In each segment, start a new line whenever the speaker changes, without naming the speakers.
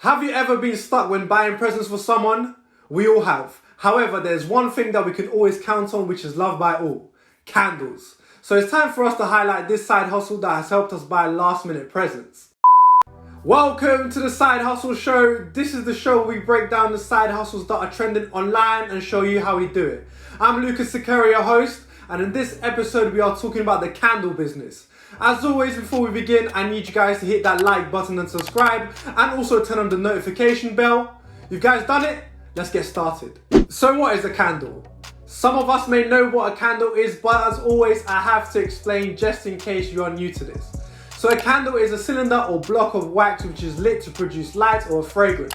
Have you ever been stuck when buying presents for someone? We all have. However, there's one thing that we can always count on, which is loved by all: candles. So it's time for us to highlight this side hustle that has helped us buy last minute presents. Welcome to the Side Hustle Show. This is the show where we break down the side hustles that are trending online and show you how we do it. I'm Lucas Sakari, your host, and in this episode we are talking about the candle business. As always, before we begin, I need you guys to hit that like button and subscribe, and also turn on the notification bell. You guys done it? Let's get started. So what is a candle? Some of us may know what a candle is, but as always, I have to explain just in case you are new to this. So a candle is a cylinder or block of wax which is lit to produce light or a fragrance.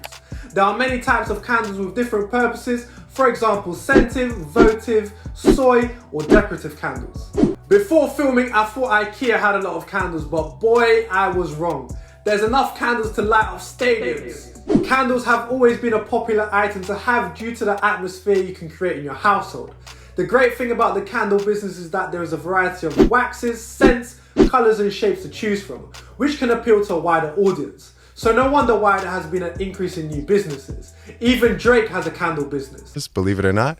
There are many types of candles with different purposes, for example scentive, votive, soy or decorative candles. Before filming, I thought IKEA had a lot of candles, but boy, I was wrong. There's enough candles to light up stadiums. Candles have always been a popular item to have due to the atmosphere you can create in your household. The great thing about the candle business is that there is a variety of waxes, scents, colours and shapes to choose from, which can appeal to a wider audience. So no wonder why there has been an increase in new businesses. Even Drake has a candle business.
Just believe it or not.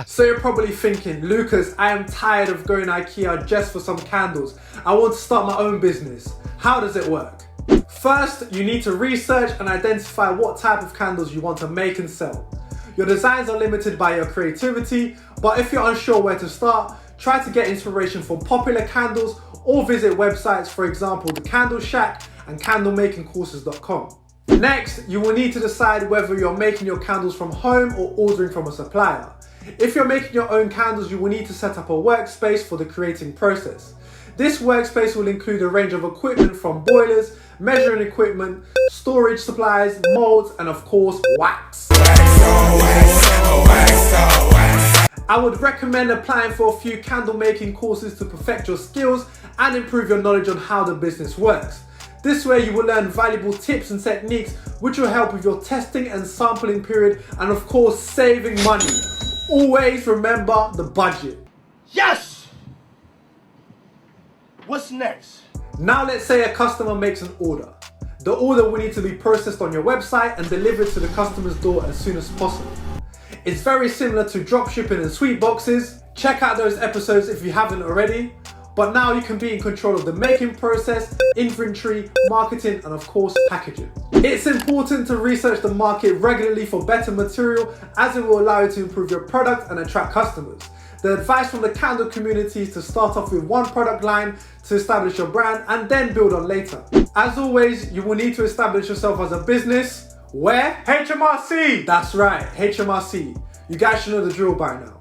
So you're probably thinking, Lucas, I am tired of going to IKEA just for some candles. I want to start my own business. How does it work? First, you need to research and identify what type of candles you want to make and sell. Your designs are limited by your creativity, but if you're unsure where to start, try to get inspiration from popular candles or visit websites, for example, The Candle Shack and candlemakingcourses.com. Next, you will need to decide whether you're making your candles from home or ordering from a supplier. If you're making your own candles, you will need to set up a workspace for the creating process. This workspace will include a range of equipment from boilers, measuring equipment, storage supplies, molds, and of course, wax. I would recommend applying for a few candle making courses to perfect your skills and improve your knowledge on how the business works. This way you will learn valuable tips and techniques which will help with your testing and sampling period, and of course saving money. Always remember the budget.
Yes! What's next?
Now let's say a customer makes an order. The order will need to be processed on your website and delivered to the customer's door as soon as possible. It's very similar to dropshipping and sweet boxes. Check out those episodes if you haven't already. But now you can be in control of the making process, inventory, marketing, and of course packaging. It's important to research the market regularly for better material, as it will allow you to improve your product and attract customers. The advice from the candle community is to start off with one product line to establish your brand and then build on later. As always, you will need to establish yourself as a business. Where? HMRC! That's right, HMRC. You guys should know the drill by now.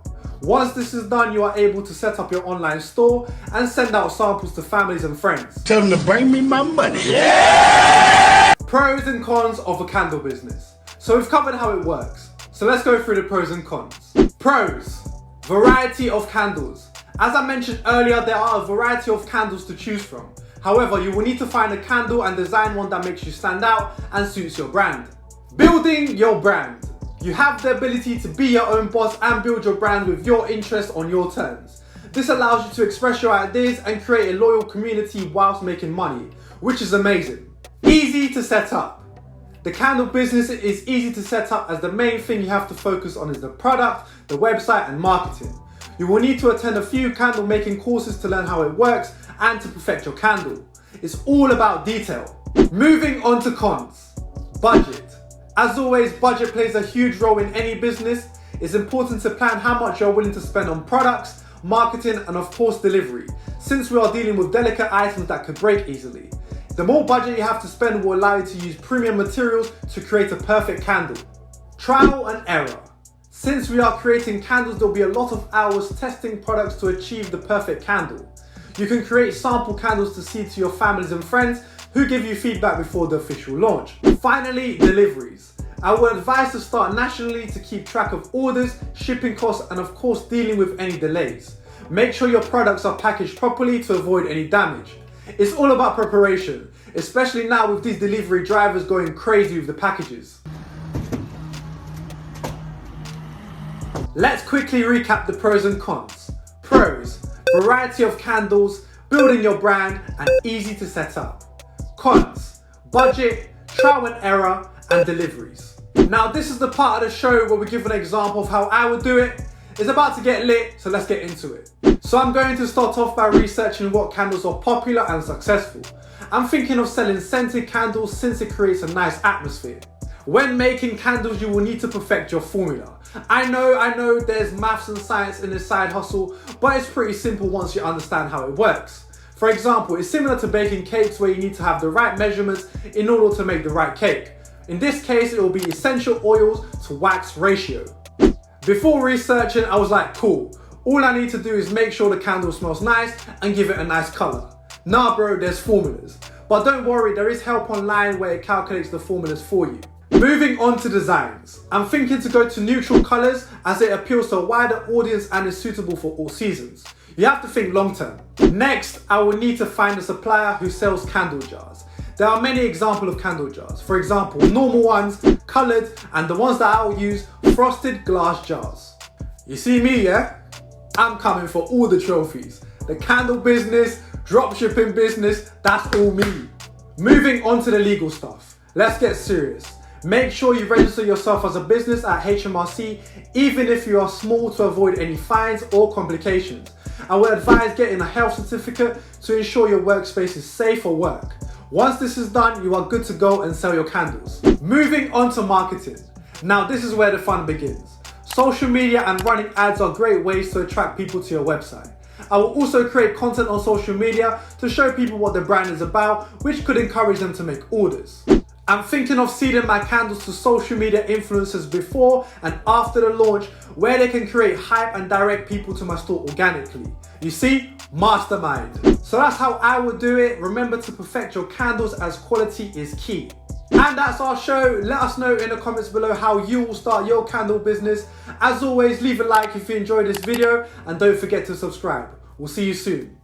Once this is done, you are able to set up your online store and send out samples to families and friends.
Tell them to bring me my money. Yeah!
Pros and cons of a candle business. So we've covered how it works. So let's go through the pros and cons. Pros: variety of candles. As I mentioned earlier, there are a variety of candles to choose from. However, you will need to find a candle and design one that makes you stand out and suits your brand. Building your brand. You have the ability to be your own boss and build your brand with your interests on your terms. This allows you to express your ideas and create a loyal community whilst making money, which is amazing. Easy to set up. The candle business is easy to set up, as the main thing you have to focus on is the product, the website and marketing. You will need to attend a few candle making courses to learn how it works and to perfect your candle. It's all about detail. Moving on to cons. Budget. As always, budget plays a huge role in any business. It's important to plan how much you're willing to spend on products, marketing and of course delivery, since we are dealing with delicate items that could break easily. The more budget you have to spend will allow you to use premium materials to create a perfect candle. Trial and error. Since we are creating candles, there will be a lot of hours testing products to achieve the perfect candle. You can create sample candles to see to your families and friends who give you feedback before the official launch. Finally, deliveries. I would advise to start nationally to keep track of orders, shipping costs and of course dealing with any delays. Make sure your products are packaged properly to avoid any damage. It's all about preparation, especially now with these delivery drivers going crazy with the packages. Let's quickly recap the pros and cons. Pros: variety of candles, building your brand and easy to set up. Cons: budget, trial and error, and deliveries. Now this is the part of the show where we give an example of how I would do it. It's about to get lit, so let's get into it. So I'm going to start off by researching what candles are popular and successful. I'm thinking of selling scented candles since it creates a nice atmosphere. When making candles, you will need to perfect your formula. I know there's maths and science in this side hustle, but it's pretty simple once you understand how it works. For example, it's similar to baking cakes where you need to have the right measurements in order to make the right cake. In this case, it will be essential oils to wax ratio. Before researching, I was like, cool, all I need to do is make sure the candle smells nice and give it a nice color. Nah bro, there's formulas. But don't worry, there is help online where it calculates the formulas for you. Moving on to designs. I'm thinking to go to neutral colors as it appeals to a wider audience and is suitable for all seasons. You have to think long term. Next, I will need to find a supplier who sells candle jars. There are many examples of candle jars. For example, normal ones, colored, and the ones that I will use, frosted glass jars. You see me, yeah? I'm coming for all the trophies. The candle business, dropshipping business, that's all me. Moving on to the legal stuff. Let's get serious. Make sure you register yourself as a business at HMRC, even if you are small, to avoid any fines or complications. I would advise getting a health certificate to ensure your workspace is safe for work. Once this is done, you are good to go and sell your candles. Moving on to marketing. Now this is where the fun begins. Social media and running ads are great ways to attract people to your website. I will also create content on social media to show people what the brand is about, which could encourage them to make orders. I'm thinking of seeding my candles to social media influencers before and after the launch, where they can create hype and direct people to my store organically. You see, mastermind. So that's how I would do it. Remember to perfect your candles as quality is key. And that's our show. Let us know in the comments below how you will start your candle business. As always, leave a like if you enjoyed this video and don't forget to subscribe. We'll see you soon.